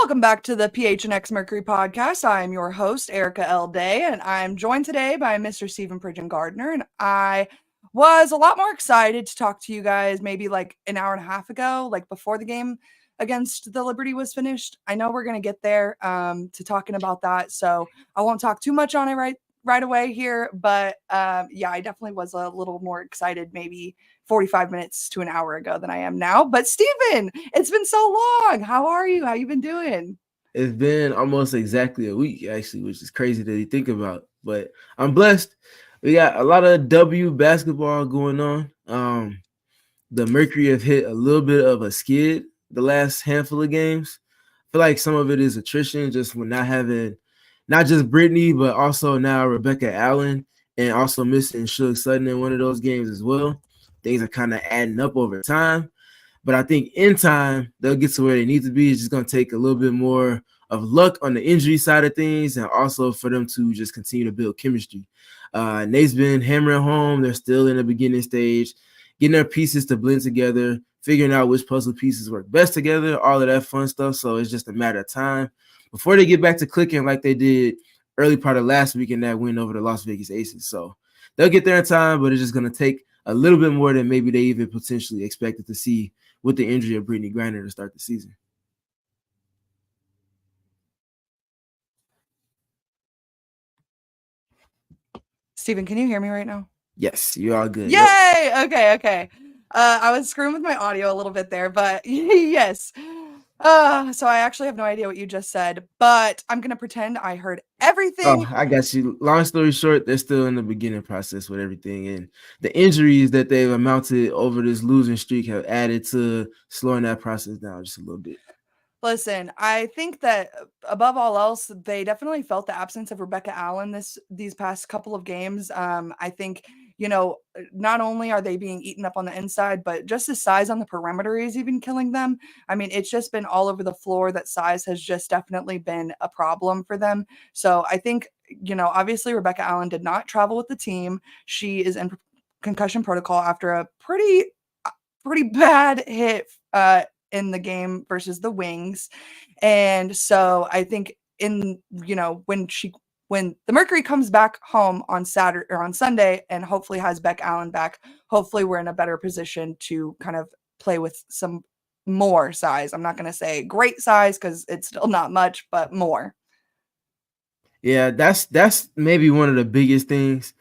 Welcome back to the PHNX Mercury podcast. I am your host, Erika L. Day, and I'm joined today by Mr. Stephen Pridgeon Gardner. And I was a lot more excited to talk to you guys maybe like an hour and a half ago, like before the game against the Liberty was finished. I know we're going to get there to talking about that, so I won't talk too much on it right away here. But yeah, I definitely was a little more excited maybe 45 minutes to an hour ago than I am now. But Stephen, it's been so long. How are you? How you been doing? It's been almost exactly a week, actually, which is crazy to think about. But I'm blessed. We got a lot of W basketball going on. The Mercury have hit a little bit of a skid the last handful of games. I feel like some of it is attrition, just with not having not just Brittany, but also now Rebecca Allen, and also missing Suge Sutton in one of those games as well. Things are kind of adding up over time. But I think in time, they'll get to where they need to be. It's just going to take a little bit more of luck on the injury side of things, and also for them to just continue to build chemistry. Nate's been hammering home. They're still in the beginning stage, getting their pieces to blend together, figuring out which puzzle pieces work best together, all of that fun stuff. So it's just a matter of time before they get back to clicking like they did early part of last week in that win over the Las Vegas Aces. So they'll get there in time, but it's just going to take a little bit more than maybe they even potentially expected to see with the injury of Brittany Griner to start the season. Stephen, can you hear me right now? Yes, you're all good. Yay! Yep. Okay. I was screwing with my audio a little bit there, but yes. So I actually have no idea what you just said, but I'm going to pretend I heard everything. Oh, I got you. Long story short, they're still in the beginning process with everything. And the injuries that they've amounted over this losing streak have added to slowing that process down just a little bit. Listen, I think that above all else, they definitely felt the absence of Rebecca Allen these past couple of games. I think, not only are they being eaten up on the inside, but just the size on the perimeter is even killing them. I mean, it's just been all over the floor that size has just definitely been a problem for them. So I think, obviously Rebecca Allen did not travel with the team. She is in concussion protocol after a pretty bad hit in the game versus the Wings. And so I think when the Mercury comes back home on Saturday or on Sunday and hopefully has Beck Allen back, hopefully we're in a better position to kind of play with some more size. I'm not going to say great size because it's still not much, but more. Yeah, that's maybe one of the biggest things.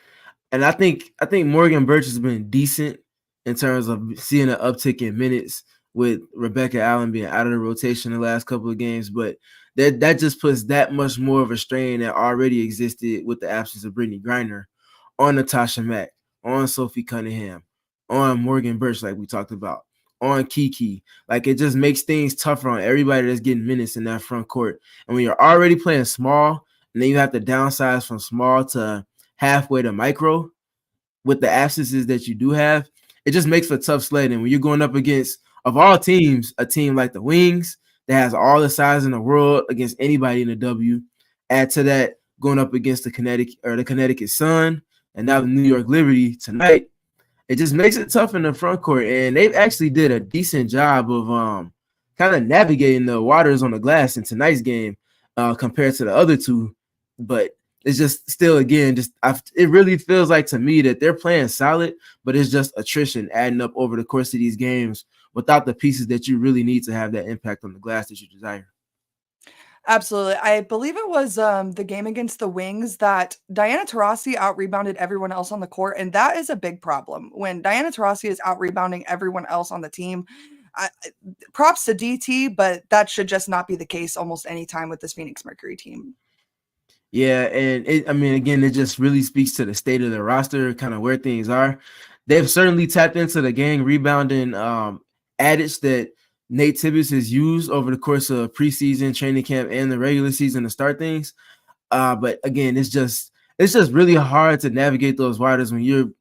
And I think Morgan Birch has been decent in terms of seeing an uptick in minutes with Rebecca Allen being out of the rotation the last couple of games, but that just puts that much more of a strain that already existed with the absence of Brittany Griner on Natasha Mack, on Sophie Cunningham, on Morgan Birch, like we talked about, on Kiki. Like, it just makes things tougher on everybody that's getting minutes in that front court. And when you're already playing small, and then you have to downsize from small to halfway to micro with the absences that you do have, it just makes for tough sledding when you're going up against, of all teams, a team like the Wings that has all the size in the world against anybody in the W. Add to that going up against the Connecticut Sun and now the New York Liberty tonight. It just makes it tough in the front court, and they've actually did a decent job of kind of navigating the waters on the glass in tonight's game compared to the other two. But it's just still, again, it really feels like to me that they're playing solid, but it's just attrition adding up over the course of these games without the pieces that you really need to have that impact on the glass that you desire. Absolutely. I believe it was the game against the Wings that Diana Taurasi out-rebounded everyone else on the court, and that is a big problem. When Diana Taurasi is out-rebounding everyone else on the team, props to DT, but that should just not be the case almost any time with this Phoenix Mercury team. Yeah, and again, it just really speaks to the state of the roster, kind of where things are. They've certainly tapped into the gang rebounding adage that Nate Tibbetts has used over the course of preseason, training camp, and the regular season to start things. But again, it's just really hard to navigate those waters when you're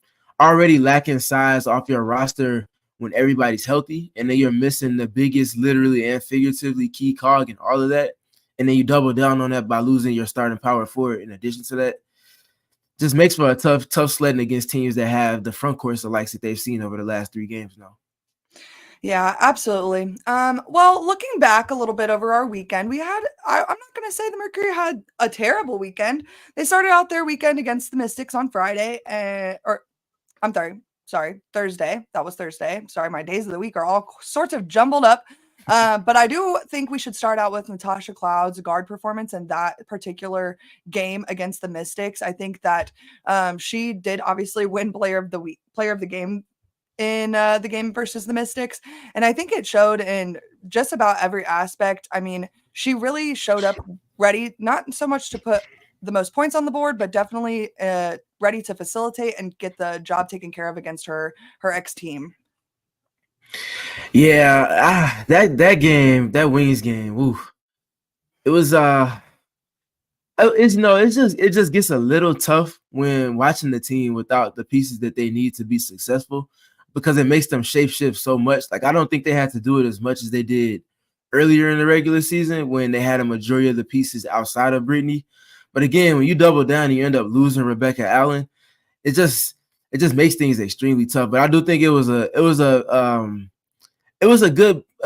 already lacking size off your roster when everybody's healthy, and then you're missing the biggest, literally and figuratively, key cog in all of that. And then you double down on that by losing your starting power forward in addition to that. Just makes for a tough sledding against teams that have the front courts the likes that they've seen over the last 3 games now. Yeah, absolutely. Well, looking back a little bit over our weekend, I'm not going to say the Mercury had a terrible weekend. They started out their weekend against the Mystics on Friday, or I'm sorry, Thursday. That was Thursday. Sorry, my days of the week are all sorts of jumbled up. But I do think we should start out with Natasha Cloud's guard performance in that particular game against the Mystics. I think that she did obviously win player of the game in the game versus the Mystics. And I think it showed in just about every aspect. I mean, she really showed up ready, not so much to put the most points on the board, but definitely ready to facilitate and get the job taken care of against her ex team. Yeah, that Wings game, woo, it was it's it just gets a little tough when watching the team without the pieces that they need to be successful because it makes them shapeshift so much. Like I don't think they had to do it as much as they did earlier in the regular season when they had a majority of the pieces outside of Brittany. But again, when you double down and you end up losing Rebecca Allen, it just makes things extremely tough. But I do think it was a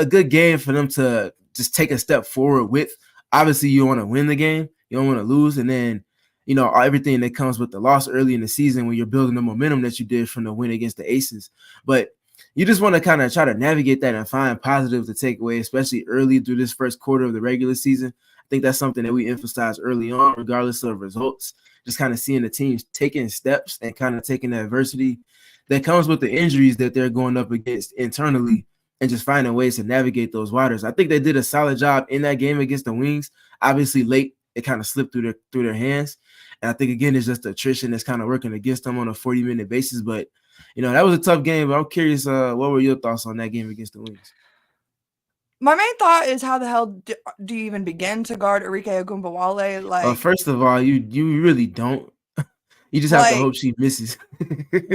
good game for them to just take a step forward with. Obviously, you want to win the game, you don't want to lose, and then everything that comes with the loss early in the season when you're building the momentum that you did from the win against the Aces. But you just want to kind of try to navigate that and find positives to take away, especially early through this first quarter of the regular season. I think that's something that we emphasize early on, regardless of results. Just kind of seeing the teams taking steps and kind of taking the adversity that comes with the injuries that they're going up against internally and just finding ways to navigate those waters. I think they did a solid job in that game against the Wings. Obviously, late it kind of slipped through their hands, and I think again it's just the attrition that's kind of working against them on a 40-minute basis. But that was a tough game. But I'm curious, what were your thoughts on that game against the Wings? My main thought is how the hell do you even begin to guard Erika Agumbawale? First of all, you really don't. You just have to Like, hope she misses.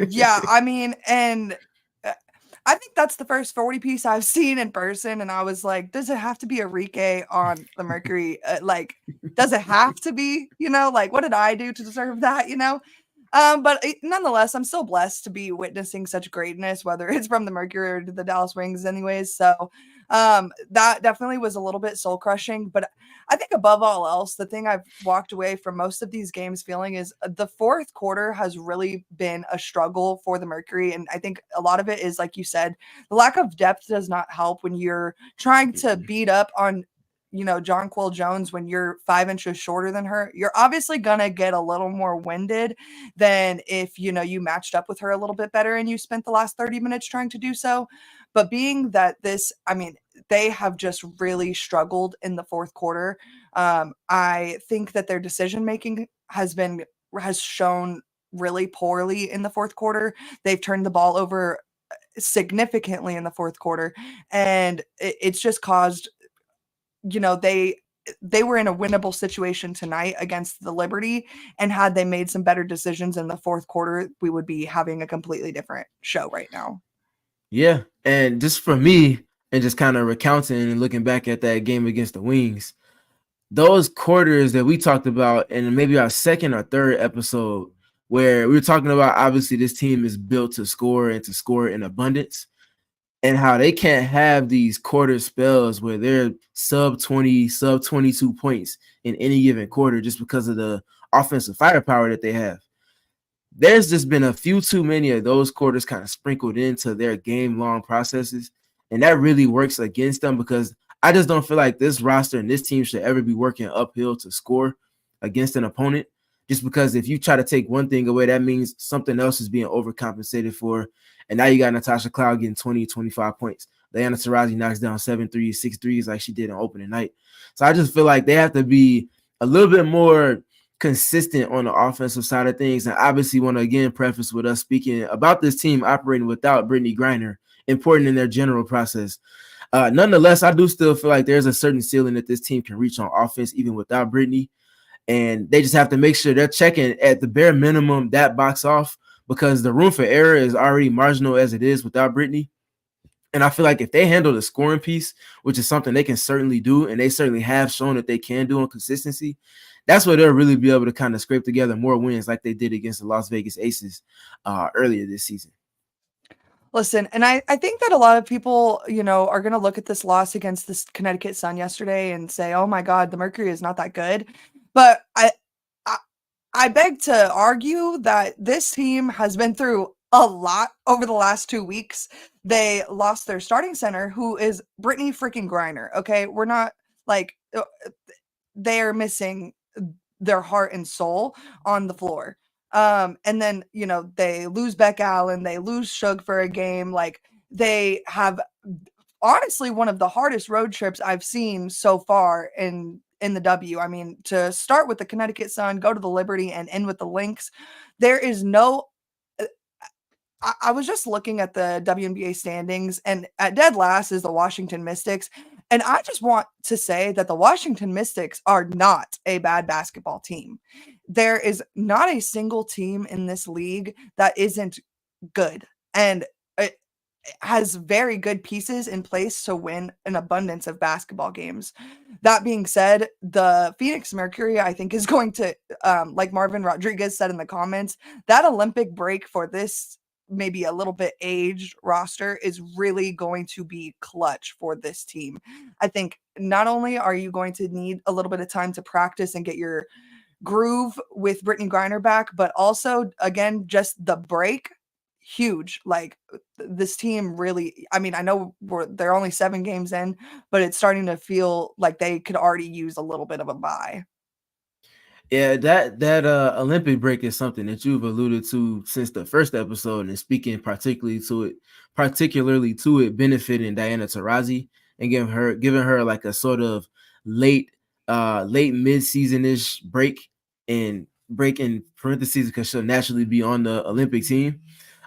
yeah, I mean, and I think that's the first 40 piece I've seen in person, and I was like, does it have to be Enrique on the Mercury? Does it have to be? Like, what did I do to deserve that? But nonetheless, I'm still blessed to be witnessing such greatness, whether it's from the Mercury or the Dallas Wings, anyways. So that definitely was a little bit soul crushing. But I think above all else, the thing I've walked away from most of these games feeling is the fourth quarter has really been a struggle for the Mercury. And I think a lot of it is, like you said, the lack of depth does not help when you're trying to beat up on John Quill Jones when you're 5 inches shorter than her. You're obviously gonna get a little more winded than if you matched up with her a little bit better and you spent the last 30 minutes trying to do so. But being that they have just really struggled in the fourth quarter. I think that their decision making has shown really poorly in the fourth quarter. They've turned the ball over significantly in the fourth quarter, and it's just caused they were in a winnable situation tonight against the Liberty, and had they made some better decisions in the fourth quarter, we would be having a completely different show right now. Yeah, and just for me, and just kind of recounting and looking back at that game against the Wings, those quarters that we talked about in maybe our second or third episode, where we were talking about obviously this team is built to score and to score in abundance, and how they can't have these quarter spells where they're sub 20, sub 22 points in any given quarter just because of the offensive firepower that they have. There's just been a few too many of those quarters kind of sprinkled into their game-long processes, and that really works against them because I just don't feel like this roster and this team should ever be working uphill to score against an opponent. Just because if you try to take one thing away, that means something else is being overcompensated for. And now you got Natasha Cloud getting 20, 25 points. Diana Taurasi knocks down 7 threes, 6 threes like she did on opening night. So I just feel like they have to be a little bit more consistent on the offensive side of things. And obviously want to again preface with us speaking about this team operating without Brittany Griner, important in their general process. Nonetheless, I do still feel like there's a certain ceiling that this team can reach on offense even without Brittany. And they just have to make sure they're checking at the bare minimum that box off because the room for error is already marginal as it is without Brittany. And I feel like if they handle the scoring piece, which is something they can certainly do, and they certainly have shown that they can do on consistency, that's where they'll really be able to kind of scrape together more wins like they did against the Las Vegas Aces earlier this season. Listen, and I think that a lot of people, are going to look at this loss against this Connecticut Sun yesterday and say, "Oh my God, the Mercury is not that good." But I, I beg to argue that this team has been through a lot over the last 2 weeks. They lost their starting center, who is Brittany freaking Griner. Okay, we're not like they're missing their heart and soul on the floor. And then, they lose Beck Allen, they lose Shug for a game. Like, they have honestly one of the hardest road trips I've seen so far in the W. I mean, to start with the Connecticut Sun, go to the Liberty, and end with the Lynx. There is no I was just looking at the WNBA standings, and at dead last is the Washington Mystics. And I just want to say that the Washington Mystics are not a bad basketball team. There is not a single team in this league that isn't good. And it has very good pieces in place to win an abundance of basketball games. That being said, the Phoenix Mercury, I think, is going to, like Marvin Rodriguez said in the comments, that Olympic break for this maybe a little bit aged roster is really going to be clutch for this team. I think not only are you going to need a little bit of time to practice and get your groove with Brittany Griner back, but also, again, just the break, huge. Like, this team really, I mean, I know they're only 7 games in, but it's starting to feel like they could already use a little bit of a bye. Yeah, that Olympic break is something that you've alluded to since the first episode, and speaking particularly to it benefiting Diana Taurasi and giving her like a sort of late mid-season-ish break, and break in parentheses because she'll naturally be on the Olympic team.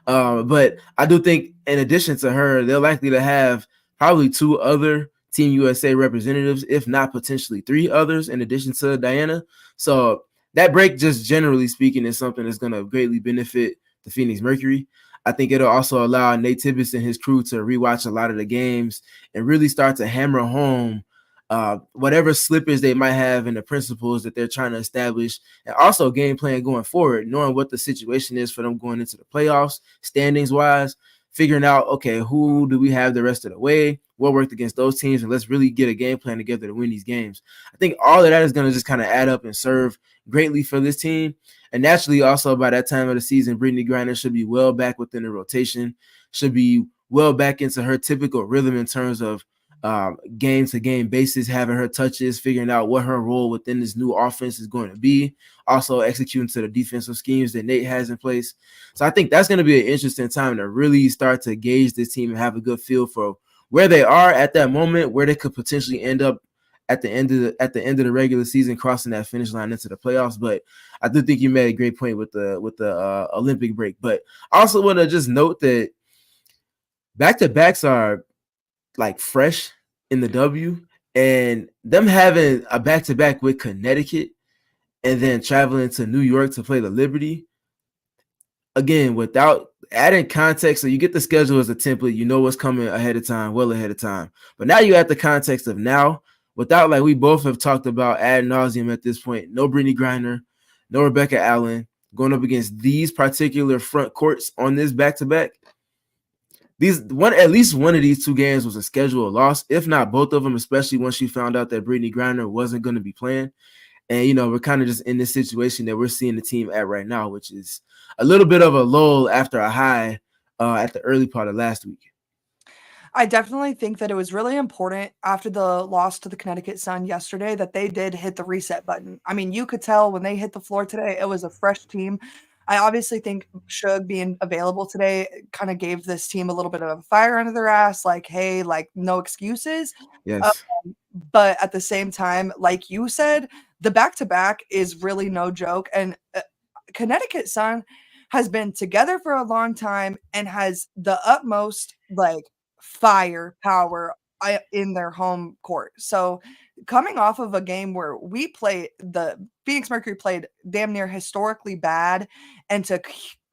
But I do think in addition to her, they're likely to have probably 2 other Team USA representatives, if not potentially 3 others in addition to Diana. So that break, just generally speaking, is something that's going to greatly benefit the Phoenix Mercury. I think it'll also allow Nate Tibbetts and his crew to rewatch a lot of the games and really start to hammer home whatever slippage they might have in the principles that they're trying to establish, and also game plan going forward, knowing what the situation is for them going into the playoffs, standings wise, figuring out, okay, who do we have the rest of the way, what worked against those teams, and let's really get a game plan together to win these games. I think all of that is going to just kind of add up and serve greatly for this team. And naturally, also by that time of the season, Brittany Griner should be well back within the rotation, should be well back into her typical rhythm in terms of game-to-game basis, having her touches, figuring out what her role within this new offense is going to be, also executing to the defensive schemes that Nate has in place. So I think that's going to be an interesting time to really start to gauge this team and have a good feel for where they are at that moment, where they could potentially end up at the end of the regular season, crossing that finish line into the playoffs. But I do think you made a great point with the Olympic break. But I also want to just note that back-to-backs are like fresh in the W, and them having a back-to-back with Connecticut and then traveling to New York to play the Liberty, again, without adding context, so you get the schedule as a template, you know what's coming ahead of time, well ahead of time. But now you add the context of now, without, like we both have talked about ad nauseum at this point, no Brittany Griner, no Rebecca Allen, going up against these particular front courts on this back-to-back. At least one of these 2 games was a scheduled loss, if not both of them, especially once you found out that Brittany Griner wasn't going to be playing. And, we're kind of just in this situation that we're seeing the team at right now, which is a little bit of a lull after a high at the early part of last week. I definitely think that it was really important after the loss to the Connecticut Sun yesterday that they did hit the reset button. I mean, you could tell when they hit the floor today, it was a fresh team. I obviously think Shug being available today kind of gave this team a little bit of a fire under their ass, like, hey, like, no excuses. Yes. But at the same time, like you said, the back-to-back is really no joke. And Connecticut Sun has been together for a long time and has the utmost, like, firepower in their home court. So coming off of a game where the Phoenix Mercury played damn near historically bad, and to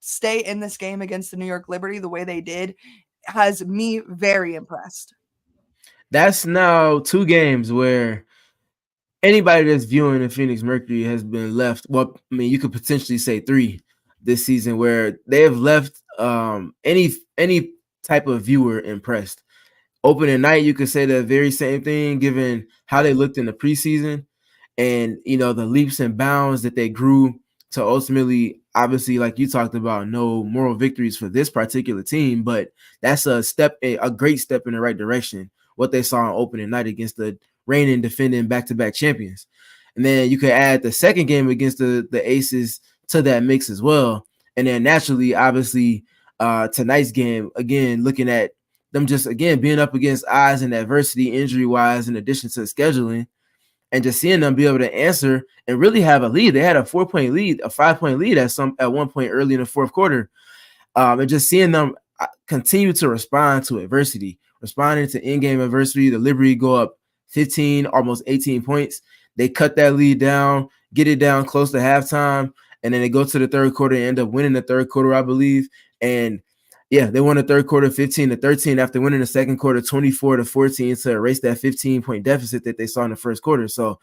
stay in this game against the New York Liberty the way they did has me very impressed. That's now 2 games where anybody that's viewing the Phoenix Mercury has been left. Well, I mean, you could potentially say 3 this season where they have left any type type of viewer impressed. Opening night, you could say the very same thing, given how they looked in the preseason and, the leaps and bounds that they grew to ultimately, obviously, like you talked about, no moral victories for this particular team, but that's a great step in the right direction, what they saw on opening night against the reigning defending back-to-back champions. And then you could add the second game against the Aces to that mix as well. And then naturally, obviously, tonight's game, again, looking at them just, again, being up against odds and adversity injury-wise in addition to scheduling, and just seeing them be able to answer and really have a lead. They had a 4-point lead, a 5-point lead at one point early in the fourth quarter. And just seeing them continue to respond to adversity, responding to in-game adversity. The Liberty go up 15, almost 18 points. They cut that lead down, get it down close to halftime, and then they go to the third quarter and end up winning the third quarter, I believe. And yeah, they won the third quarter 15-13 after winning the second quarter 24-14 to erase that 15-point deficit that they saw in the first quarter. So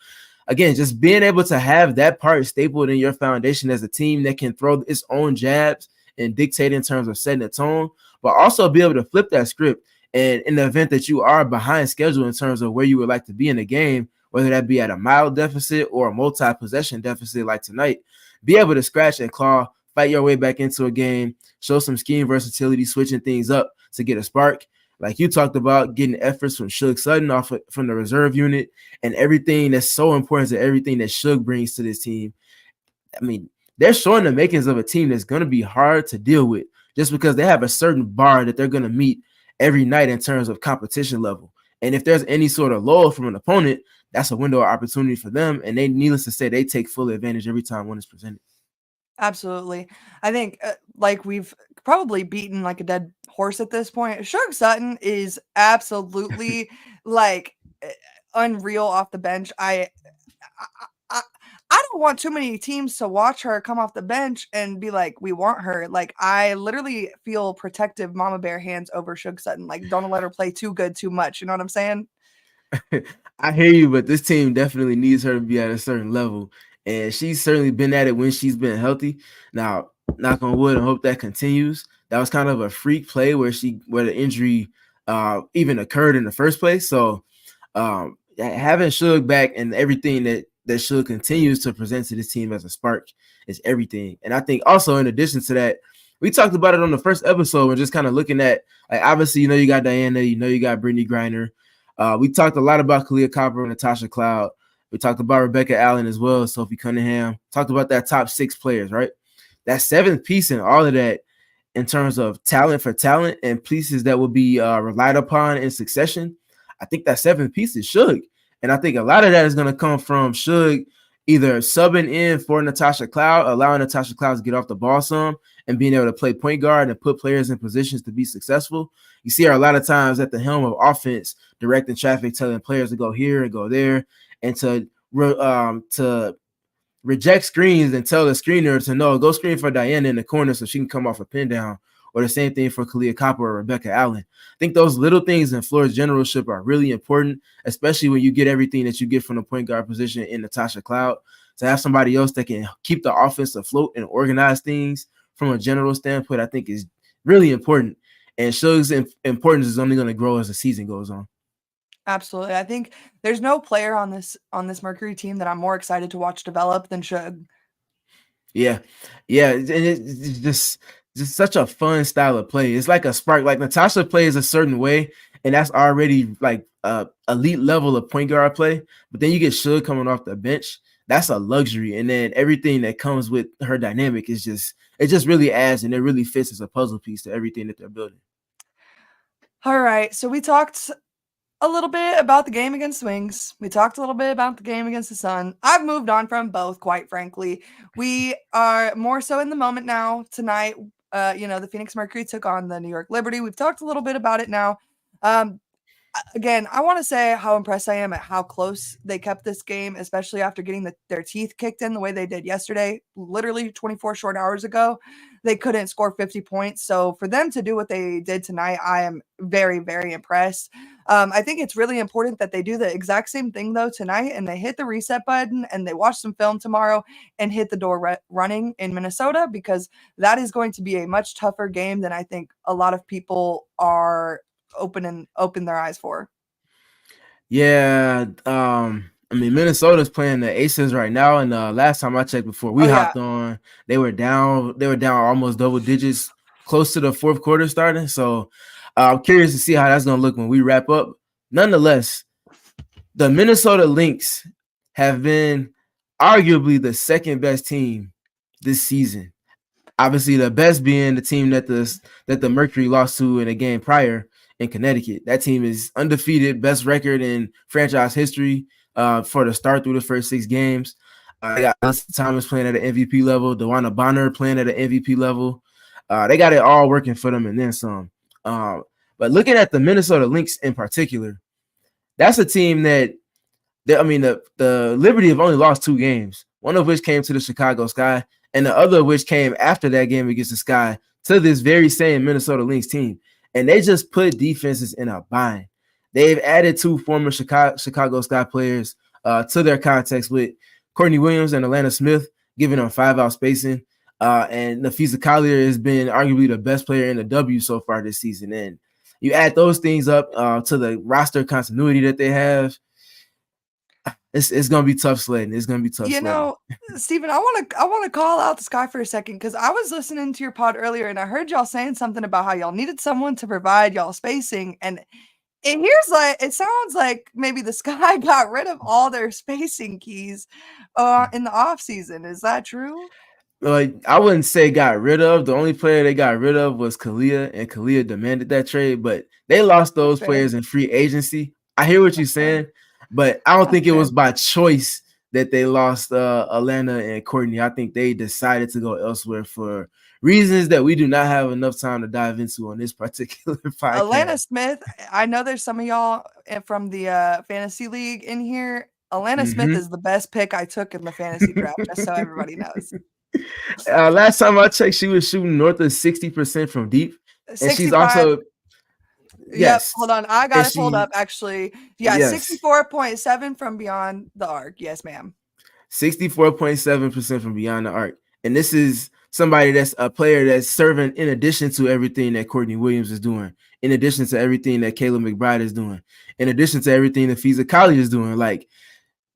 again, just being able to have that part stapled in your foundation as a team that can throw its own jabs and dictate in terms of setting a tone, but also be able to flip that script. And in the event that you are behind schedule in terms of where you would like to be in the game, whether that be at a mild deficit or a multi-possession deficit like tonight, be able to scratch and claw, fight your way back into a game, show some scheme versatility, switching things up to get a spark. Like you talked about, getting efforts from Suge Sutton from the reserve unit and everything that's so important to everything that Suge brings to this team. I mean, they're showing the makings of a team that's going to be hard to deal with just because they have a certain bar that they're going to meet every night in terms of competition level. And if there's any sort of lull from an opponent, that's a window of opportunity for them. And they, needless to say, they take full advantage every time one is presented. Absolutely. I think like we've probably beaten like a dead horse at this point. Suge Sutton is absolutely like unreal off the bench. I don't want too many teams to watch her come off the bench and be like, we want her. Like, I literally feel protective mama bear hands over Suge Sutton. Like, don't let her play too good too much. You know what I'm saying? I hear you, but this team definitely needs her to be at a certain level. And she's certainly been at it when she's been healthy. Now, knock on wood, I hope that continues. That was kind of a freak play where the injury even occurred in the first place. So having Suge back and everything that Suge continues to present to this team as a spark is everything. And I think also in addition to that, we talked about it on the first episode and just kind of looking at, like, obviously, you got Diana, you got Brittany Griner. We talked a lot about Kalia Copper and Natasha Cloud. We talked about Rebecca Allen as well, Sophie Cunningham. Talked about that top 6 players, right? That seventh piece in all of that in terms of talent for talent and pieces that will be relied upon in succession. I think that seventh piece is Suge. And I think a lot of that is going to come from Suge either subbing in for Natasha Cloud, allowing Natasha Cloud to get off the ball some, and being able to play point guard and put players in positions to be successful. You see her a lot of times at the helm of offense, directing traffic, telling players to go here and go there, and to reject screens and tell the screener to no, go screen for Diana in the corner so she can come off a pin down, or the same thing for Kalia Copper or Rebecca Allen. I think those little things in floor generalship are really important, especially when you get everything that you get from the point guard position in Natasha Cloud. To have somebody else that can keep the offense afloat and organize things from a general standpoint, I think is really important. And Suge's importance is only going to grow as the season goes on. Absolutely. I think there's no player on this Mercury team that I'm more excited to watch develop than Suge. Yeah. And it's just such a fun style of play. It's like a spark. Like Natasha plays a certain way, and that's already like elite level of point guard play. But then you get Suge coming off the bench. That's a luxury. And then everything that comes with her dynamic is it just really adds, and it really fits as a puzzle piece to everything that they're building. All right. So we talked a little bit about the game against the Wings. We talked a little bit about the game against the Sun. I've moved on from both, quite frankly. We are more so in the moment now. Tonight, the Phoenix Mercury took on the New York Liberty. We've talked a little bit about it now. Again, I want to say how impressed I am at how close they kept this game, especially after getting their teeth kicked in the way they did yesterday. Literally 24 short hours ago, they couldn't score 50 points. So for them to do what they did tonight, I am very, very impressed. I think it's really important that they do the exact same thing though tonight, and they hit the reset button and they watch some film tomorrow and hit the door running in Minnesota, because that is going to be a much tougher game than I think a lot of people are open their eyes for. Yeah, I mean Minnesota's playing the Aces right now, and last time I checked before we hopped on, they were down almost double digits, close to the fourth quarter starting. So I'm curious to see how that's gonna look when we wrap up. Nonetheless, the Minnesota Lynx have been arguably the second best team this season. Obviously, the best being the team that the Mercury lost to in a game prior in Connecticut. That team is undefeated, best record in franchise history for the start through the first 6 games. They got Justin Thomas playing at an MVP level, DeWanna Bonner playing at an MVP level. They got it all working for them and then some. But looking at the Minnesota Lynx in particular, that's a team that the Liberty have only lost 2 games, one of which came to the Chicago Sky, and the other of which came after that game against the Sky to this very same Minnesota Lynx team. And they just put defenses in a bind. They've added 2 former Chicago Sky players to their context with Courtney Williams and Atlanta Smith, giving them 5-out spacing. And Nafisa Collier has been arguably the best player in the W so far this season. And you add those things up to the roster continuity that they have, it's gonna be tough sledding. It's gonna be tough. You know, Stephen, I want to call out the Sky for a second, because I was listening to your pod earlier and I heard y'all saying something about how y'all needed someone to provide y'all spacing, and it sounds like maybe the Sky got rid of all their spacing keys in the off season. Is that true? Like, I wouldn't say got rid of. The only player they got rid of was Kalia, and Kalia demanded that trade, but they lost those players in free agency. I hear what you're saying, but I don't think it was by choice that they lost Atlanta and Courtney. I think they decided to go elsewhere for reasons that we do not have enough time to dive into on this particular podcast. Atlanta Smith, I know there's some of y'all from the fantasy league in here. Atlanta Smith is the best pick I took in the fantasy draft, just so everybody knows. Last time I checked, she was shooting north of 60% from deep. 65. And she's also Yep, hold on. I got it pulled up actually. Yeah, 64.7 from beyond the arc. Yes, ma'am. 64.7% from beyond the arc. And this is somebody that's a player that's serving in addition to everything that Courtney Williams is doing, in addition to everything that Kayla McBride is doing, in addition to everything that Nafisa Collier is doing. Like,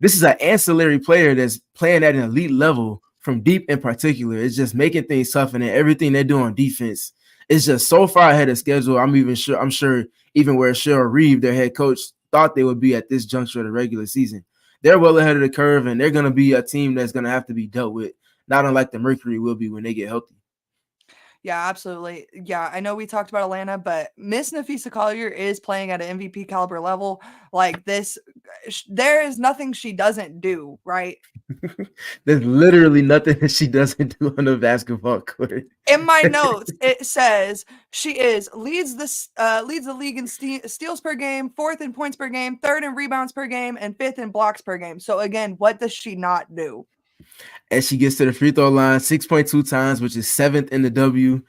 this is an ancillary player that's playing at an elite level from deep in particular. It's just making things tough, and everything they do on defense is just so far ahead of schedule. I'm sure even where Cheryl Reeve, their head coach, thought they would be at this juncture of the regular season. They're well ahead of the curve, and they're going to be a team that's going to have to be dealt with, not unlike the Mercury will be when they get healthy. Yeah, absolutely. Yeah, I know we talked about Atlanta, but Miss Nafisa Collier is playing at an MVP caliber level. Like this, there is nothing she doesn't do, right? There's literally nothing that she doesn't do on the basketball court. In my notes, it says she leads the league in steals per game, 4th in points per game, 3rd in rebounds per game, and 5th in blocks per game. So again, what does she not do? And she gets to the free throw line 6.2 times, which is 7th in the W.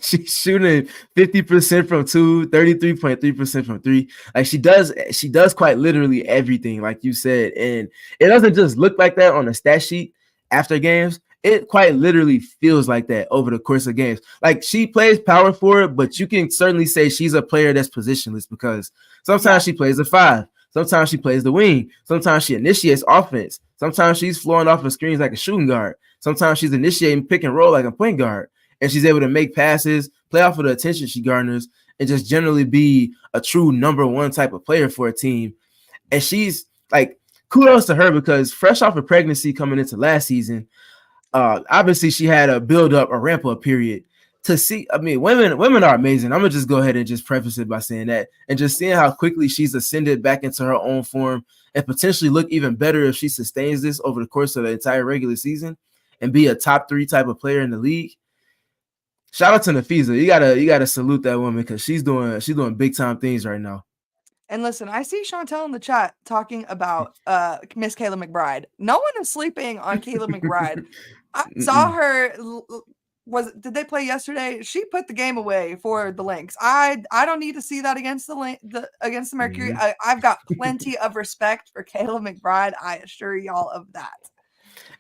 She's shooting 50% from 2, 33.3% from 3. Like, she does quite literally everything, like you said. And it doesn't just look like that on the stat sheet after games. It quite literally feels like that over the course of games. Like, she plays power forward, but you can certainly say she's a player that's positionless, because sometimes she plays the 5. Sometimes she plays the wing. Sometimes she initiates offense. Sometimes she's flowing off of screens like a shooting guard. Sometimes she's initiating pick and roll like a point guard. And she's able to make passes, play off of the attention she garners, and just generally be a true number 1 type of player for a team. And she's like, kudos to her, because fresh off of pregnancy coming into last season, obviously she had a build up, a ramp up period. To see, I mean, women are amazing. I'm gonna just go ahead and just preface it by saying that, and just seeing how quickly she's ascended back into her own form and potentially look even better if she sustains this over the course of the entire regular season and be a top 3 type of player in the league. Shout out to Nafisa. You gotta salute that woman, because she's doing big time things right now. And listen, I see Chantel in the chat talking about Miss Kayla McBride. No one is sleeping on Kayla McBride. I saw her did they play yesterday? She put the game away for the Lynx. I don't need to see that against the Mercury. Mhm. I've got plenty of respect for Kayla McBride. I assure y'all of that.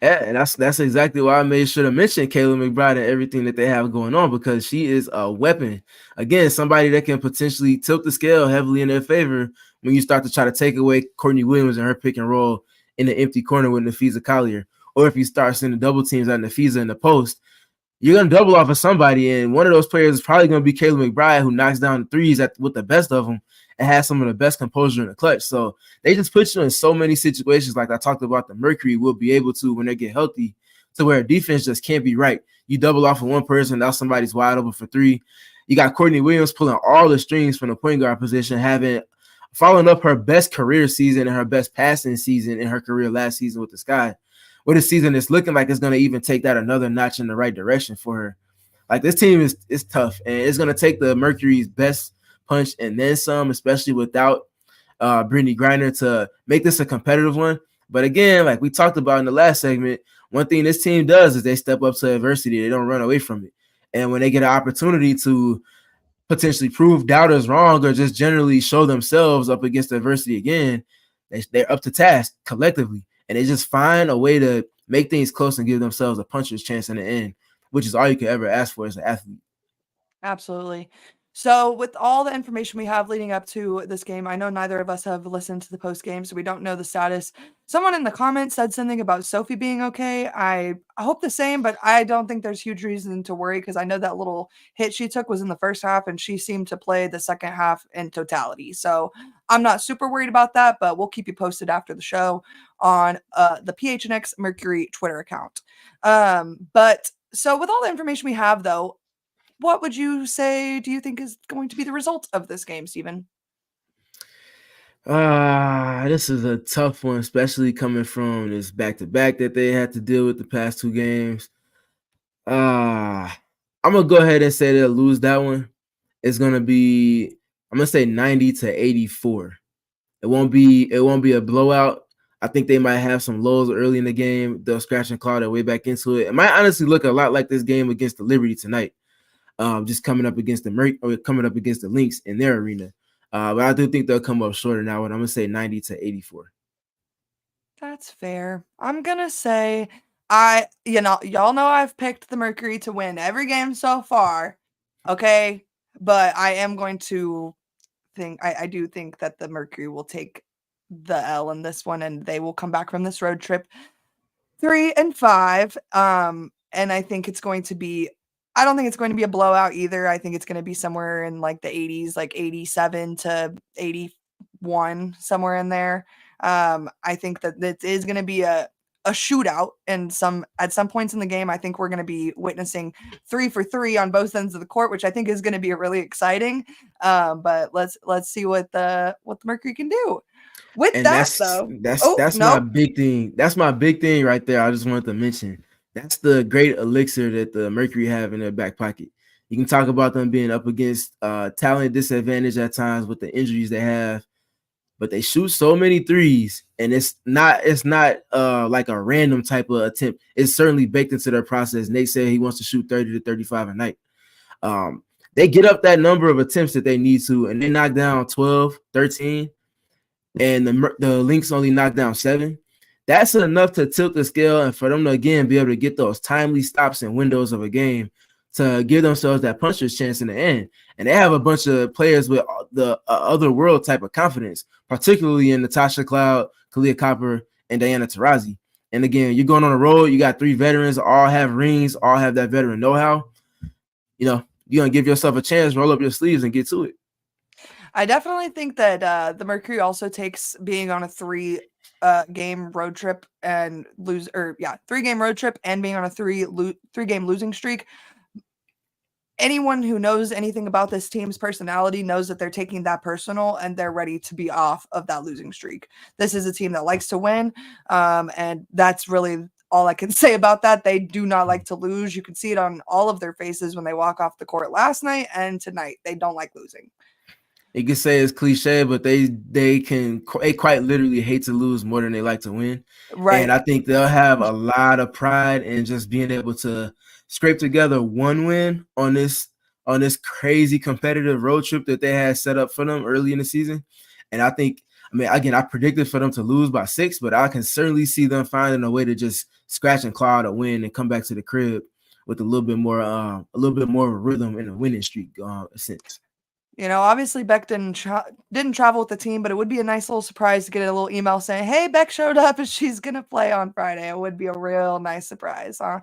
Yeah, and that's exactly why I made sure to mention Kayla McBride and everything that they have going on, because she is a weapon. Again, somebody that can potentially tilt the scale heavily in their favor when you start to try to take away Courtney Williams and her pick and roll in the empty corner with Nafisa Collier, or if you start sending double teams at Nafisa in the post, you're going to double off of somebody, and one of those players is probably going to be Kayla McBride, who knocks down the threes with the best of them and has some of the best composure in the clutch. So they just put you in so many situations, like I talked about the Mercury will be able to when they get healthy, to where defense just can't be right. You double off of one person, now somebody's wide open for three. You got Courtney Williams pulling all the strings from the point guard position, following up her best career season and her best passing season in her career last season with the Sky. With a season that's looking like it's going to even take that another notch in the right direction for her. Like, this team is tough, and it's going to take the Mercury's best punch and then some, especially without Brittany Griner, to make this a competitive one. But again, like we talked about in the last segment, one thing this team does is they step up to adversity. They don't run away from it. And when they get an opportunity to potentially prove doubters wrong or just generally show themselves up against adversity again, they're up to task collectively. And they just find a way to make things close and give themselves a puncher's chance in the end, which is all you could ever ask for as an athlete. Absolutely. So, with all the information we have leading up to this game, I know neither of us have listened to the post game, so we don't know the status. Someone in the comments said something about Sophie being okay. I hope the same, but I don't think there's huge reason to worry, because I know that little hit she took was in the first half, and she seemed to play the second half in totality. So, I'm not super worried about that, but we'll keep you posted after the show on the PHNX Mercury Twitter account. But so, with all the information we have, though, what would you say do you think is going to be the result of this game, Stephen? This is a tough one, especially coming from this back-to-back that they had to deal with the past two games. I'm gonna go ahead and say they'll lose that one. It's gonna be, I'm gonna say 90-84. It won't be a blowout. I think they might have some lows early in the game. They'll scratch and claw their way back into it. It might honestly look a lot like this game against the Liberty tonight. Just coming up against the Merc or coming up against the Lynx in their arena. But I do think they'll come up short in that one. I'm gonna say 90-84. That's fair. I'm gonna say y'all know I've picked the Mercury to win every game so far. Okay. But I am going to think I do think that the Mercury will take the L in this one, and they will come back from this road trip 3-5. And I think it's going to be I don't think it's going to be a blowout either. I think it's going to be somewhere in like the 80s, like 87-81, somewhere in there. I think that it is going to be a shootout, and at some points in the game, I think we're going to be witnessing 3 for 3 on both ends of the court, which I think is going to be really exciting. But let's see what the Mercury can do. With And that, though, that's my big thing. That's my big thing right there. I just wanted to mention that's the great elixir that the Mercury have in their back pocket. You can talk about them being up against talent disadvantage at times with the injuries they have, but they shoot so many threes, and it's not like a random type of attempt. It's certainly baked into their process. Nate said he wants to shoot 30-35 a night. They get up that number of attempts that they need to, and they knock down 12, 13, and the Lynx only knocked down 7. That's enough to tilt the scale, and for them to again be able to get those timely stops and windows of a game to give themselves that puncher's chance in the end. And they have a bunch of players with the other world type of confidence, particularly in Natasha Cloud, Kalia Copper, and Diana Taurasi. And again, you're going on the road. You got 3 veterans, all have rings, all have that veteran know-how. You're going to give yourself a chance, roll up your sleeves, and get to it. I definitely think that the Mercury also takes being on a 3-game road trip and 3-game road trip and being on a 3-game losing streak. Anyone who knows anything about this team's personality knows that they're taking that personal, and they're ready to be off of that losing streak. This is a team that likes to win, and that's really all I can say about that. They do not like to lose. You can see it on all of their faces when they walk off the court last night and tonight. They don't like losing. You can say it's cliche, but they quite literally hate to lose more than they like to win. Right. And I think they'll have a lot of pride in just being able to scrape together one win on this crazy competitive road trip that they had set up for them early in the season. And I think, I mean, again, I predicted for them to lose by 6, but I can certainly see them finding a way to just scratch and claw to win and come back to the crib with a little bit more of a rhythm in the winning streak sense. You know, obviously Beck didn't travel with the team, but it would be a nice little surprise to get a little email saying, "Hey, Beck showed up and she's gonna play on Friday." It would be a real nice surprise, huh?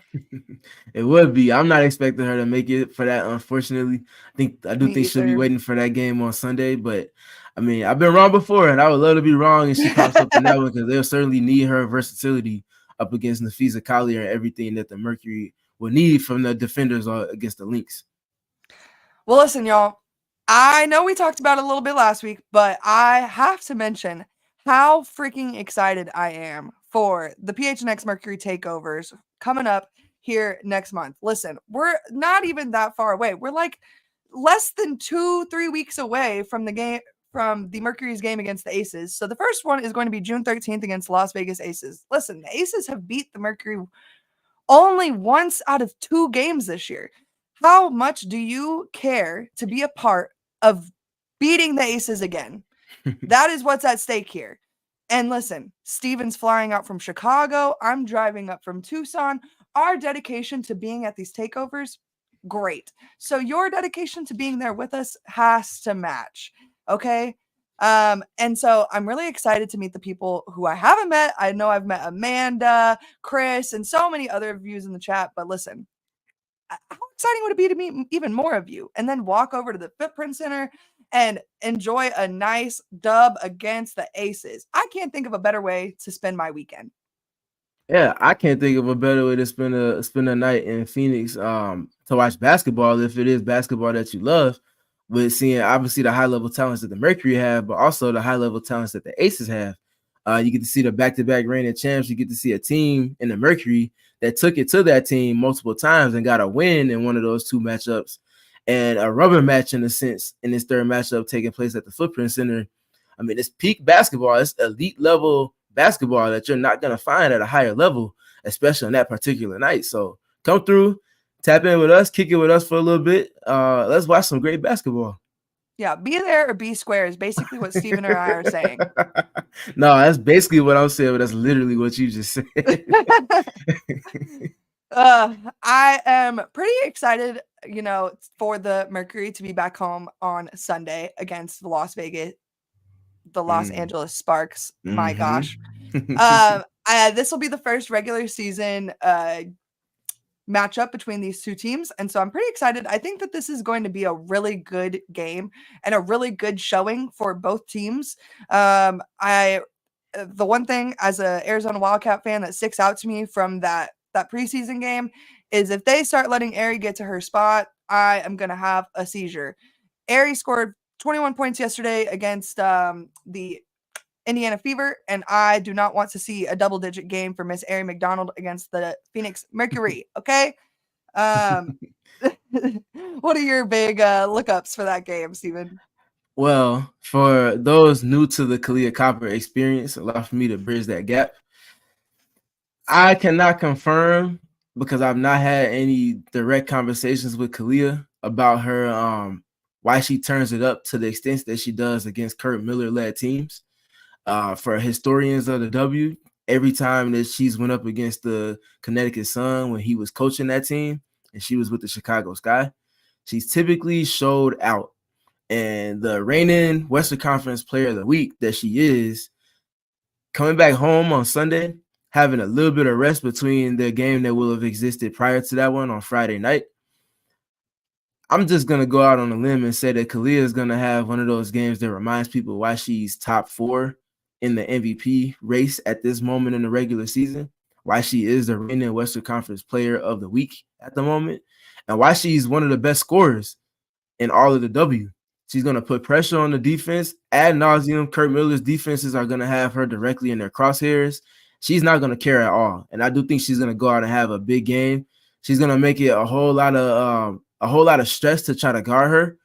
It would be. I'm not expecting her to make it for that, unfortunately. I do Me think she'll be either. waiting for that game on Sunday, but I mean, I've been wrong before, and I would love to be wrong and she pops up in that one because they'll certainly need her versatility up against Nafisa Collier and everything that the Mercury will need from the defenders against the Lynx. Well, listen, y'all. I know we talked about it a little bit last week, but I have to mention how freaking excited I am for the PHNX Mercury takeovers coming up here next month. Listen, we're not even that far away. We're like less than 2-3 weeks away from the Mercury's game against the Aces. So the first one is going to be June 13th against the Las Vegas Aces. Listen, the Aces have beat the Mercury only once out of 2 games this year. How much do you care to be a part of beating the Aces again? That is what's at stake here. And listen, Steven's flying out from Chicago. I'm driving up from Tucson. Our dedication to being at these takeovers, great. So your dedication to being there with us has to match. Okay. And so I'm really excited to meet the people who I haven't met. I know I've met Amanda, Chris, and so many other views in the chat, but listen, how exciting would it be to meet even more of you and then walk over to the Footprint Center and enjoy a nice dub against the Aces? I can't think of a better way to spend my weekend. Yeah, I can't think of a better way to spend a night in Phoenix to watch basketball if it is basketball that you love, with seeing obviously the high level talents that the Mercury have, but also the high level talents that the Aces have. You get to see the back-to-back reigning champs. You get to see a team in the Mercury that took it to that team multiple times and got a win in one of those 2 matchups, and a rubber match in a sense in this third matchup taking place at the Footprint Center. I mean, it's peak basketball. It's elite level basketball that you're not going to find at a higher level, especially on that particular night. So come through, tap in with us, kick it with us for a little bit. Let's watch some great basketball. Yeah, be there or be square is basically what Stephen and I are saying. No, that's basically what I'm saying, but that's literally what you just said. I am pretty excited, for the Mercury to be back home on Sunday against the Los Angeles Sparks. My gosh. This will be the first regular season matchup between these 2 teams, and so I'm pretty excited. I think that this is going to be a really good game and a really good showing for both teams. The one thing as a Arizona Wildcat fan that sticks out to me from that preseason game is if they start letting Eri get to her spot, I am going to have a seizure. Eri scored 21 points yesterday against the Indiana Fever, and I do not want to see a double-digit game for Miss Eri McDonald against the Phoenix Mercury, okay? What are your big lookups for that game, Stephen? Well, for those new to the Kalia Copper experience, allow for me to bridge that gap. I cannot confirm because I've not had any direct conversations with Kalia about her why she turns it up to the extent that she does against Kurt Miller-led teams. For historians of the W, every time that she's went up against the Connecticut Sun when he was coaching that team and she was with the Chicago Sky, she's typically showed out. And the reigning Western Conference Player of the Week that she is, coming back home on Sunday, having a little bit of rest between the game that will have existed prior to that one on Friday night, I'm just going to go out on a limb and say that Kalia is going to have one of those games that reminds people why she's top 4 in the MVP race at this moment in the regular season, why she is the reigning Western Conference Player of the Week at the moment, and why she's one of the best scorers in all of the W. She's going to put pressure on the defense ad nauseum. Kurt Miller's defenses are going to have her directly in their crosshairs. She's not going to care at all, and I do think she's going to go out and have a big game. She's going to make it a whole lot of stress to try to guard her.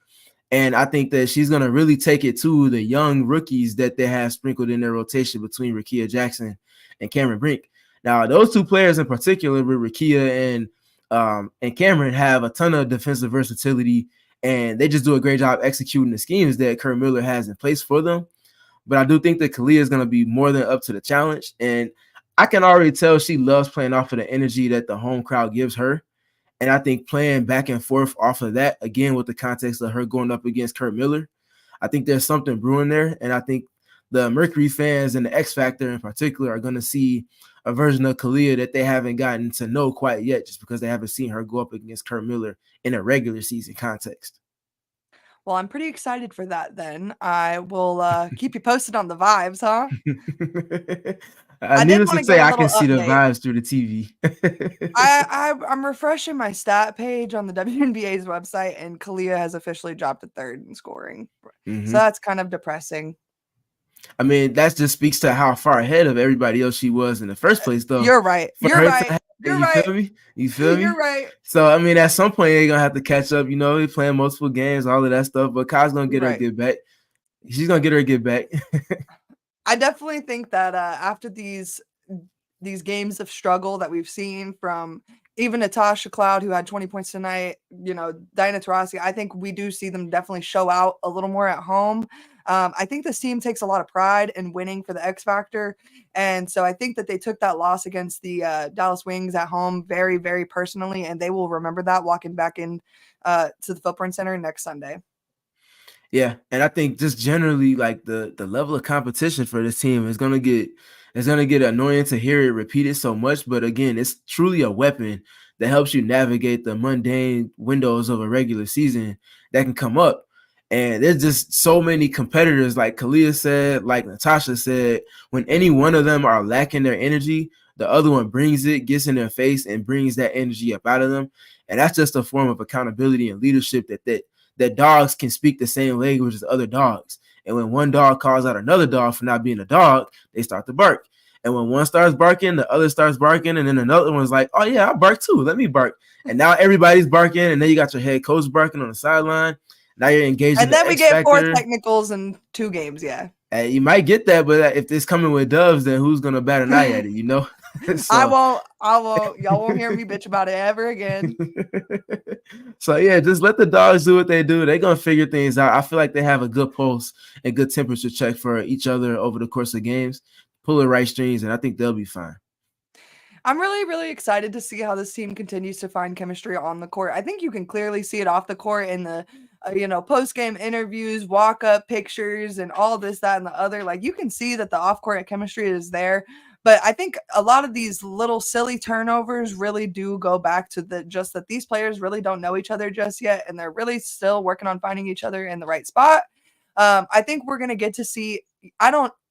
And I think that she's going to really take it to the young rookies that they have sprinkled in their rotation between Rickea Jackson and Cameron Brink. Now, those 2 players in particular, with Rickea and and Cameron have a ton of defensive versatility, and they just do a great job executing the schemes that Kurt Miller has in place for them. But I do think that Kalia is going to be more than up to the challenge, and I can already tell she loves playing off of the energy that the home crowd gives her. And I think playing back and forth off of that, again, with the context of her going up against Kurt Miller, I think there's something brewing there. And I think the Mercury fans and the X Factor in particular are going to see a version of Kalia that they haven't gotten to know quite yet, just because they haven't seen her go up against Kurt Miller in a regular season context. Well, I'm pretty excited for that then. I will keep you posted on the vibes, huh? I did Needless want to to give say, a I little can see the update. vibes through the TV. I'm refreshing my stat page on the WNBA's website, and Kalia has officially dropped to 3rd in scoring. So that's kind of depressing. I mean, that just speaks to how far ahead of everybody else she was in the first place, though. You're right. You're right. You feel me? You feel me? You're right. So, I mean, at some point, they're going to have to catch up. You know, they're playing multiple games, all of that stuff. But Kai's going to get her get back. She's going to get her get back. I definitely think that after these games of struggle that we've seen from even Natasha Cloud, who had 20 points tonight, you know, Diana Taurasi, I think we do see them definitely show out a little more at home. I think this team takes a lot of pride in winning for the X Factor. And so I think that they took that loss against the Dallas Wings at home very, very personally, and they will remember that walking back in to the Footprint Center next Sunday. Yeah, and I think just generally, like the level of competition for this team is gonna get annoying to hear it repeated so much. But again, it's truly a weapon that helps you navigate the mundane windows of a regular season that can come up. And there's just so many competitors, like Kalia said, like Natasha said, when any one of them are lacking their energy, the other one brings it, gets in their face, and brings that energy up out of them. And that's just a form of accountability and leadership that dogs can speak the same language as other dogs. And when one dog calls out another dog for not being a dog, they start to bark. And when one starts barking, the other starts barking, and then another one's like, oh, yeah, I bark too. Let me bark. And now everybody's barking, and then you got your head coach barking on the sideline. Now you're engaged in the X Factor. And then we get 4 technicals in 2 games, yeah. You might get that, but if it's coming with doves, then who's going to bat an eye at it, you know? So, I won't. Y'all won't hear me bitch about it ever again. So, yeah, just let the dogs do what they do. They're going to figure things out. I feel like they have a good pulse and good temperature check for each other over the course of games. Pull the right strings, and I think they'll be fine. I'm really, really excited to see how this team continues to find chemistry on the court. I think you can clearly see it off the court in the, post-game interviews, walk-up pictures, and all this, that, and the other. Like, you can see that the off-court chemistry is there. But I think a lot of these little silly turnovers really do go back to just that these players really don't know each other just yet, and they're really still working on finding each other in the right spot. I think we're going to get to see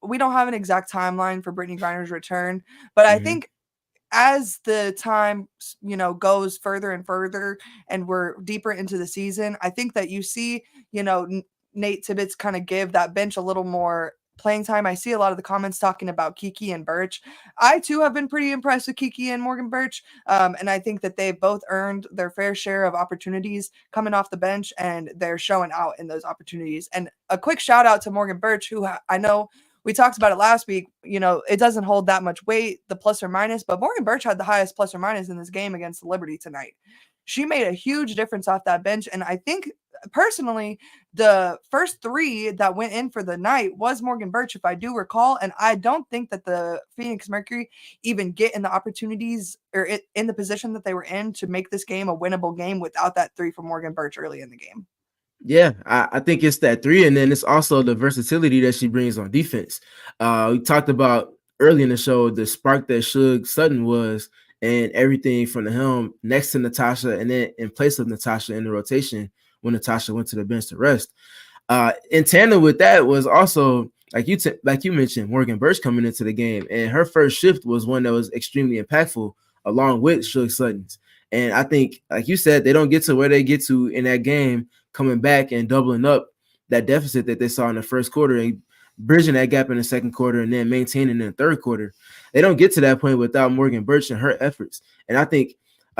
we don't have an exact timeline for Brittany Griner's return, but I think as the time, goes further and further and we're deeper into the season, I think that you see, Nate Tibbetts kind of give that bench a little more playing time. I see a lot of the comments talking about Kiki and Birch. I too have been pretty impressed with Kiki and Morgan Birch. And I think that they've both earned their fair share of opportunities coming off the bench, and they're showing out in those opportunities. And a quick shout out to Morgan Birch, who I know we talked about it last week. It doesn't hold that much weight, the plus or minus, but Morgan Birch had the highest plus or minus in this game against the Liberty tonight. She made a huge difference off that bench. And I think personally, the first 3 that went in for the night was Morgan Birch, if I do recall. And I don't think that the Phoenix Mercury even get in the opportunities or in the position that they were in to make this game a winnable game without that 3 from Morgan Birch early in the game. Yeah, I think it's that 3, and then it's also the versatility that she brings on defense. We talked about early in the show the spark that Suge Sutton was, and everything from the helm next to Natasha, and then in place of Natasha in the rotation when Natasha went to the bench to rest. In tandem with that was also, like you mentioned, Morgan Birch coming into the game, and her first shift was one that was extremely impactful, along with Suge Sutton's. And I think, like you said, they don't get to where they get to in that game, coming back and doubling up that deficit that they saw in the first quarter and bridging that gap in the second quarter and then maintaining in the third quarter. They don't get to that point without Morgan Birch and her efforts. And I think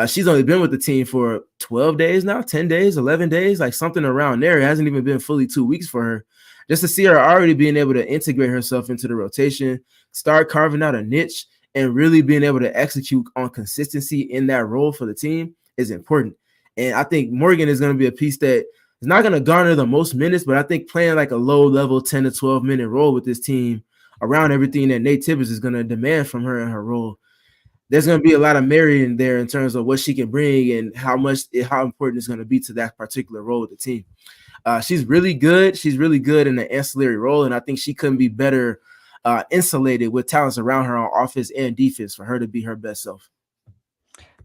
she's only been with the team for 12 days now, 10 days, 11 days, like something around there. It hasn't even been fully 2 weeks for her. Just to see her already being able to integrate herself into the rotation, start carving out a niche, and really being able to execute on consistency in that role for the team is important. And I think Morgan is going to be a piece that is not going to garner the most minutes, but I think playing like a low-level 10 to 12-minute role with this team around everything that Nate Tibbetts is going to demand from her in her role, there's going to be a lot of merit there in terms of what she can bring and how important it's going to be to that particular role with the team. She's really good. She's really good in the ancillary role, and I think she couldn't be better insulated with talents around her on offense and defense for her to be her best self.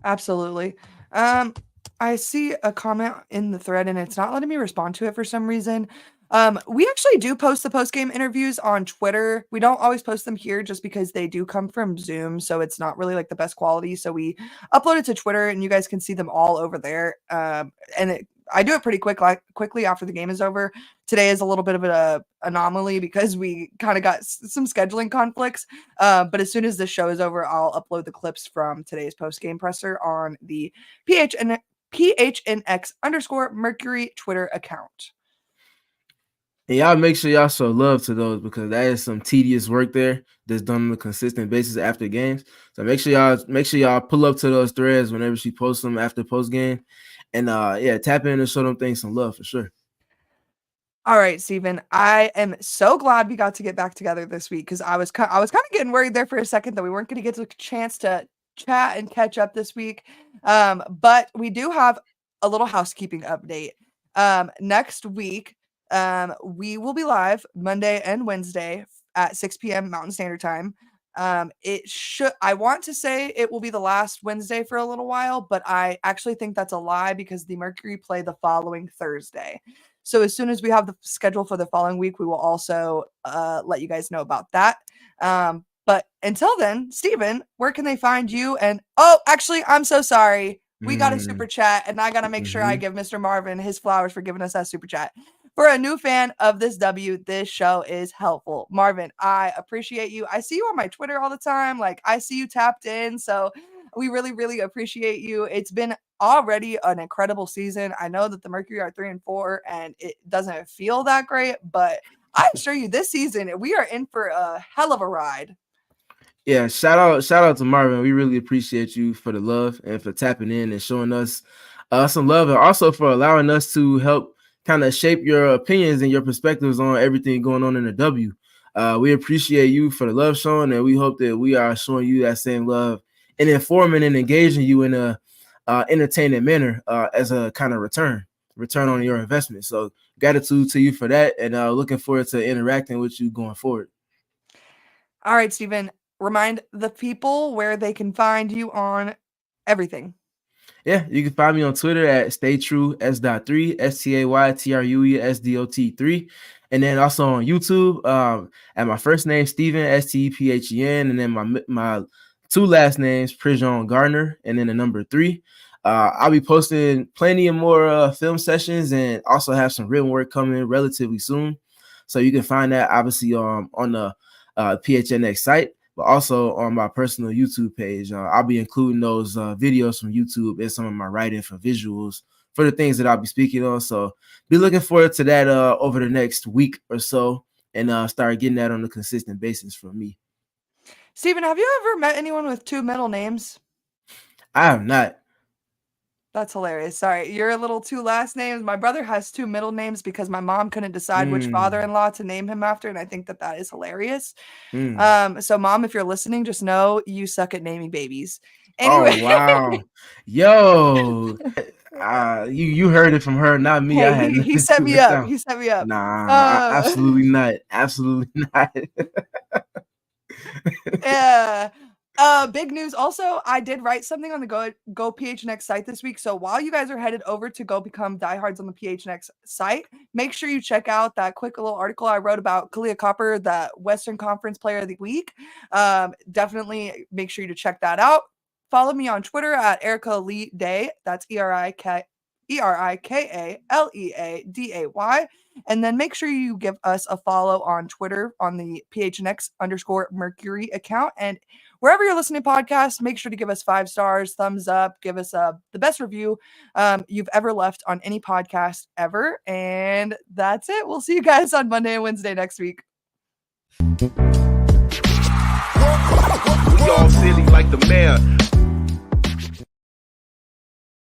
Absolutely. I see a comment in the thread, and it's not letting me respond to it for some reason. We actually do post the post-game interviews on Twitter. We don't always post them here just because they do come from Zoom, so it's not really like the best quality. So we upload it to Twitter, and you guys can see them all over there. I do it pretty quickly after the game is over. Today is a little bit of an anomaly because we kind of got some scheduling conflicts. But as soon as the show is over, I'll upload the clips from today's post-game presser on the PHNX_Mercury Twitter account. And y'all make sure y'all show love to those, because that is some tedious work there that's done on a consistent basis after games. So make sure y'all pull up to those threads whenever she posts them after post game, and tap in and show them things some love for sure. All right, Stephen, I am so glad we got to get back together this week, because I was kind of getting worried there for a second that we weren't going to get a chance to chat and catch up this week. But we do have a little housekeeping update. Next week, we will be live Monday and Wednesday at 6 p.m. Mountain Standard Time. I want to say it will be the last Wednesday for a little while, but I actually think that's a lie because the Mercury play the following Thursday. So as soon as we have the schedule for the following week, we will also let you guys know about that. But until then, Stephen, where can they find you? And actually, I'm so sorry. We got a super chat, and I got to make sure I give Mr. Marvin his flowers for giving us that super chat. For a new fan of this this show is helpful. Marvin, I appreciate you. I see you on my Twitter all the time. Like, I see you tapped in. So we really, really appreciate you. It's been already an incredible season. I know that the Mercury are 3-4, and it doesn't feel that great, but I assure you this season, we are in for a hell of a ride. Yeah, shout out to Marvin. We really appreciate you for the love and for tapping in and showing us some love, and also for allowing us to help kind of shape your opinions and your perspectives on everything going on in the W. We appreciate you for the love shown, and we hope that we are showing you that same love and informing and engaging you in a entertaining manner as a kind of return on your investment. So gratitude to you for that, and looking forward to interacting with you going forward. All right, Stephen, remind the people where they can find you on everything. Yeah, you can find me on Twitter at staytrues.3, STAYTRUESDOT3, and then also on YouTube at my first name Stephen STEPHEN, and then my two last names Prijon Gardner, and then the number 3. I'll be posting plenty of more film sessions, and also have some written work coming relatively soon. So you can find that obviously on the PHNX site, but also on my personal YouTube page. I'll be including those videos from YouTube and some of my writing for visuals for the things that I'll be speaking on. So be looking forward to that over the next week or so, and start getting that on a consistent basis from me. Stephen, have you ever met anyone with 2 middle names? I have not. That's hilarious. Sorry, you're a little 2 last names. My brother has 2 middle names because my mom couldn't decide which father-in-law to name him after, and I think that is hilarious. So Mom, if you're listening, just know you suck at naming babies. Anyway. Oh wow, yo, you heard it from her, not me. Hey, he set me up. He set me up. Nah, absolutely not. Absolutely not. Yeah. Big news also, I did write something on the Go PHNX site this week. So while you guys are headed over to go become diehards on the PHNX site, make sure you check out that quick little article I wrote about Kalia Copper, the Western Conference Player of the Week. Definitely make sure you to check that out. Follow me on Twitter at Erika Day. That's ErikaLeaday. And then make sure you give us a follow on Twitter on the PHNX_Mercury account. And wherever you're listening to podcasts, make sure to give us 5 stars, thumbs up, give us the best review you've ever left on any podcast ever. And that's it. We'll see you guys on Monday and Wednesday next week. We all silly like the mayor.